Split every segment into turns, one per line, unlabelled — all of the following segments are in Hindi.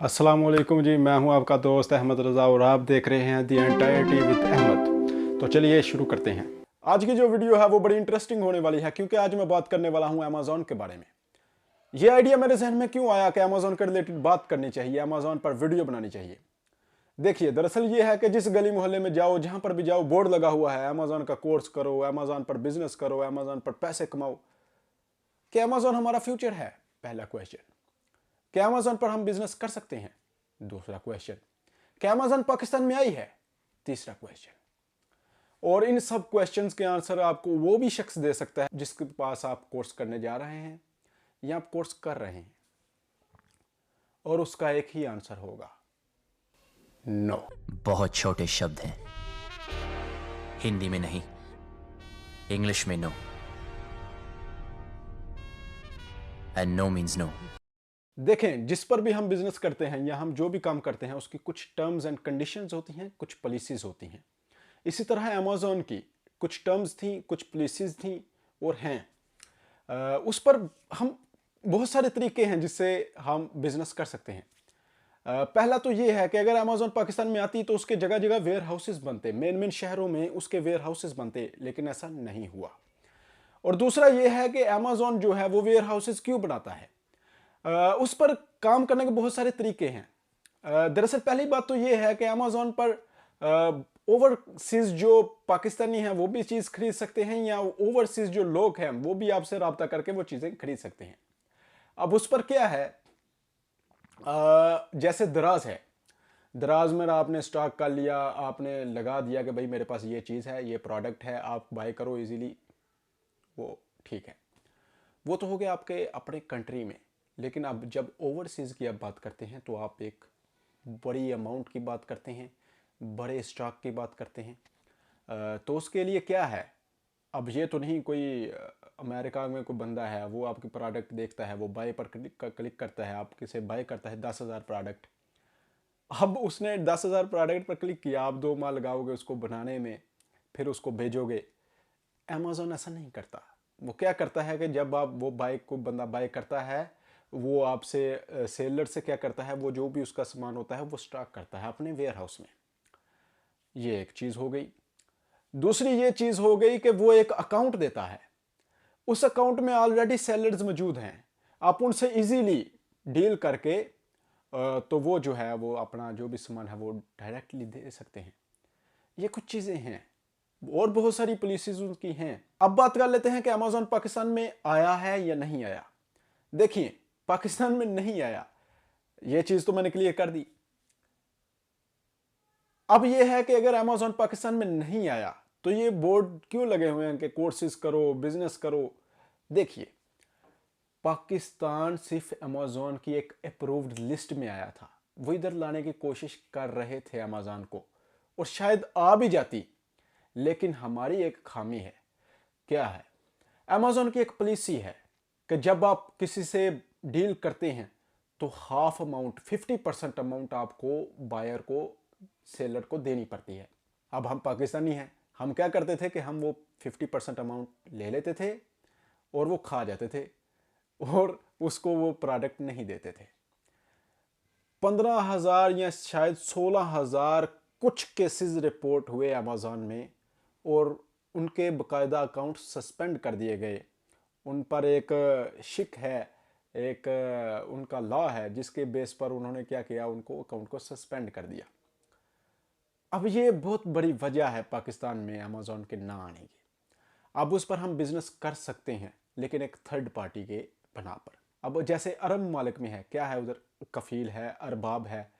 अस्सलाम वालेकुम जी, मैं हूं आपका दोस्त अहमद रज़ा और आप देख रहे हैं दी एंटायरिटी विद अहमद। तो चलिए शुरू करते हैं। आज की जो वीडियो है वो बड़ी इंटरेस्टिंग होने वाली है क्योंकि आज मैं बात करने वाला हूं अमेज़ॉन के बारे में। ये आइडिया मेरे जहन में क्यों आया कि अमेज़ॉन के रिलेटेड बात करनी चाहिए, अमेज़ॉन पर वीडियो बनानी चाहिए। देखिए, दरअसल ये है कि जिस गली मोहल्ले में जाओ, जहां पर भी जाओ, बोर्ड लगा हुआ है अमेज़ॉन का कोर्स करो, अमेज़ॉन पर बिजनेस करो, अमेज़ॉन पर पैसे कमाओ। क्या अमेज़ॉन हमारा फ्यूचर है? पहला क्वेश्चन। क्या अमेज़ॉन पर हम बिजनेस कर सकते हैं? दूसरा क्वेश्चन। क्या अमेज़ॉन पाकिस्तान में आई है? तीसरा क्वेश्चन। और इन सब क्वेश्चंस के आंसर आपको वो भी शख्स दे सकता है जिसके पास आप कोर्स करने जा रहे हैं या आप कोर्स कर रहे हैं, और उसका एक ही आंसर होगा, नो।
बहुत छोटे शब्द हैं, हिंदी में नहीं, इंग्लिश में no, and no means no.
देखें, जिस पर भी हम बिजनेस करते हैं या हम जो भी काम करते हैं उसकी कुछ टर्म्स एंड कंडीशंस होती हैं, कुछ पॉलिसीज होती हैं। इसी तरह अमेज़ॉन की कुछ टर्म्स थी, कुछ पॉलिसीज थी और हैं। उस पर हम बहुत सारे तरीके हैं जिससे हम बिजनेस कर सकते हैं। पहला तो ये है कि अगर अमेज़ॉन पाकिस्तान में आती तो उसके जगह जगह वेयर हाउसेज बनते, मेन मेन शहरों में उसके वेयर हाउसेज बनते, लेकिन ऐसा नहीं हुआ। और दूसरा ये है कि अमेज़ॉन जो है वो वेयर हाउसेज क्यों बनाता है। उस पर काम करने के बहुत सारे तरीके हैं। दरअसल पहली बात तो ये है कि अमेज़ॉन पर ओवरसीज जो पाकिस्तानी हैं वो भी चीज़ खरीद सकते हैं, या ओवरसीज जो लोग हैं वो भी आपसे रब्ता करके वो चीज़ें खरीद सकते हैं। अब उस पर क्या है, जैसे दराज है, दराज में आपने स्टॉक कर लिया, आपने लगा दिया कि भाई मेरे पास ये चीज़ है, ये प्रोडक्ट है, आप बाय करो इजीली, वो ठीक है। वो तो हो गया आपके अपने कंट्री में। लेकिन अब जब ओवरसीज़ की आप बात करते हैं तो आप एक बड़ी अमाउंट की बात करते हैं, बड़े स्टॉक की बात करते हैं। तो उसके लिए क्या है, अब ये तो नहीं कोई अमेरिका में कोई बंदा है, वो आपकी प्रोडक्ट देखता है, वो बाय पर क्लिक करता है, आपके से बाय करता है 10,000 प्रोडक्ट। अब उसने 10,000 प्रोडक्ट पर क्लिक किया, आप 2 माह लगाओगे उसको बनाने में, फिर उसको भेजोगे। अमेज़ॉन ऐसा नहीं करता। वो क्या करता है कि जब आप वो बाइक को बंदा बाय करता है, वो आपसे सेलर से क्या करता है, वो जो भी उसका सामान होता है वो स्टॉक करता है अपने वेयर हाउस में। ये एक चीज़ हो गई। दूसरी ये चीज़ हो गई कि वो एक अकाउंट देता है। उस अकाउंट में ऑलरेडी सेलर्स मौजूद हैं, आप उनसे इजीली डील करके तो वो जो है वो अपना जो भी सामान है वो डायरेक्टली दे सकते हैं। ये कुछ चीज़ें हैं और बहुत सारी पॉलिसीज उनकी हैं। अब बात कर लेते हैं कि अमेज़ॉन पाकिस्तान में आया है या नहीं आया। देखिए, पाकिस्तान में नहीं आया, ये चीज़ तो मैंने क्लियर कर दी। अब ये है कि अगर अमेज़ॉन पाकिस्तान में नहीं आया तो ये बोर्ड क्यों लगे हुए हैं कि कोर्सेज करो, बिजनेस करो। देखिए, पाकिस्तान सिर्फ अमेज़ॉन की एक अप्रूव्ड लिस्ट में आया था। वो इधर लाने की कोशिश कर रहे थे अमेज़ॉन को, और शायद आ भी जाती, लेकिन हमारी एक खामी है। क्या है? अमेज़ॉन की एक पॉलिसी है कि जब आप किसी से डील करते हैं तो हाफ अमाउंट, 50% अमाउंट आपको बायर को, सेलर को देनी पड़ती है। अब हम पाकिस्तानी हैं, हम क्या करते थे कि हम वो 50% अमाउंट ले लेते थे और वो खा जाते थे और उसको वो प्रोडक्ट नहीं देते थे। 15,000 या शायद 16,000 कुछ केसेस रिपोर्ट हुए अमेज़ॉन में, और उनके बकायदा अकाउंट सस्पेंड कर दिए गए। उन पर एक शिक है, एक उनका लॉ है जिसके बेस पर उन्होंने क्या किया, उनको अकाउंट को सस्पेंड कर दिया। अब ये बहुत बड़ी वजह है पाकिस्तान में अमेज़ॉन के ना आने की। अब उस पर हम बिजनेस कर सकते हैं लेकिन एक थर्ड पार्टी के बना पर। अब जैसे अरब ममालिक में है, क्या है उधर, कफील है, अरबाब है।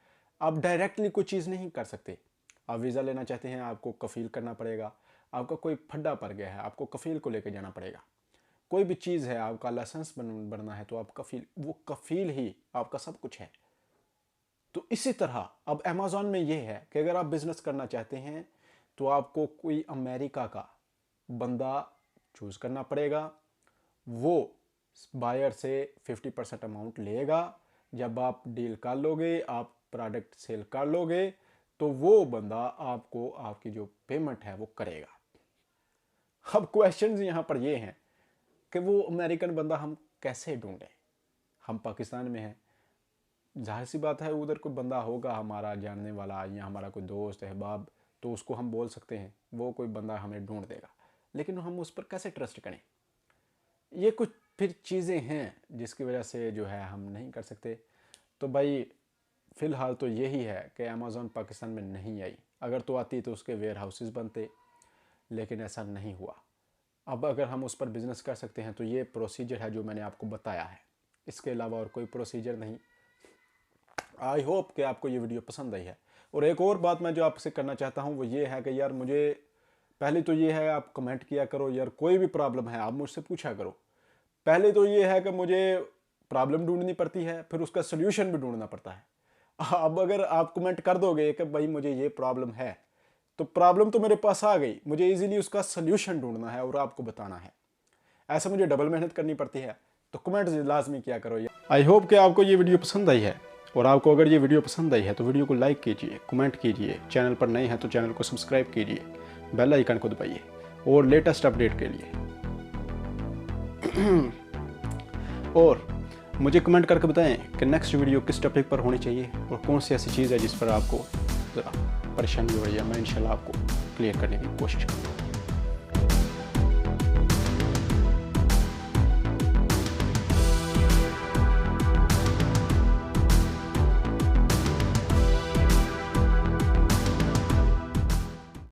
आप डायरेक्टली कोई चीज़ नहीं कर सकते। आप वीज़ा लेना चाहते हैं, आपको कफील करना पड़ेगा। आपका कोई फड्डा पड़ गया है, आपको कफील को लेकर जाना पड़ेगा। कोई भी चीज़ है, आपका लाइसेंस बनना है तो आप कफील, वो कफील ही आपका सब कुछ है। तो इसी तरह अब अमेज़ॉन में ये है कि अगर आप बिजनेस करना चाहते हैं तो आपको कोई अमेरिका का बंदा चूज करना पड़ेगा। वो बायर से 50% अमाउंट लेगा। जब आप डील कर लोगे, आप प्रोडक्ट सेल कर लोगे, तो वो बंदा आपको आपकी जो पेमेंट है वो करेगा। अब क्वेश्चन यहाँ पर ये हैं कि वो अमेरिकन बंदा हम कैसे ढूंढें। हम पाकिस्तान में हैं, जाहिर सी बात है उधर कोई बंदा होगा हमारा जानने वाला या हमारा कोई दोस्त अहबाब, तो उसको हम बोल सकते हैं, वो कोई बंदा हमें ढूंढ देगा। लेकिन हम उस पर कैसे ट्रस्ट करें? ये कुछ फिर चीज़ें हैं जिसकी वजह से जो है हम नहीं कर सकते। तो भाई फ़िलहाल तो यही है कि अमेज़ॉन पाकिस्तान में नहीं आई। अगर तो आती तो उसके वेयर हाउसेस बनते, लेकिन ऐसा नहीं हुआ। अब अगर हम उस पर बिज़नेस कर सकते हैं तो ये प्रोसीजर है जो मैंने आपको बताया है, इसके अलावा और कोई प्रोसीजर नहीं। आई होप कि आपको ये वीडियो पसंद आई है। और एक और बात मैं जो आपसे करना चाहता हूँ वो ये है कि यार मुझे पहले तो ये है, आप कमेंट किया करो यार, कोई भी प्रॉब्लम है आप मुझसे पूछा करो। पहले तो ये है कि मुझे प्रॉब्लम ढूंढनी पड़ती है, फिर उसका सोल्यूशन भी ढूंढना पड़ता है। अब अगर आप कमेंट कर दोगे कि भाई मुझे ये प्रॉब्लम है, तो प्रॉब्लम तो मेरे पास आ गई, मुझे इजीली उसका सोल्यूशन ढूंढना है और आपको बताना है। ऐसा मुझे डबल मेहनत करनी पड़ती है। तो कमेंट लाजमी किया करो। आई होप कि आपको ये वीडियो पसंद आई है, और आपको अगर ये वीडियो पसंद आई है तो वीडियो को लाइक कीजिए, कमेंट कीजिए, चैनल पर नए हैं तो चैनल को सब्सक्राइब कीजिए, बेल आइकन को दबाइए और लेटेस्ट अपडेट के लिए। और मुझे कमेंट करके बताएं कि नेक्स्ट वीडियो किस टॉपिक पर होनी चाहिए और कौन सी ऐसी चीज़ है जिस पर आपको ज़रा परेशानी हो रही है। मैं इंशाल्लाह आपको क्लियर करने की कोशिश करूँगा।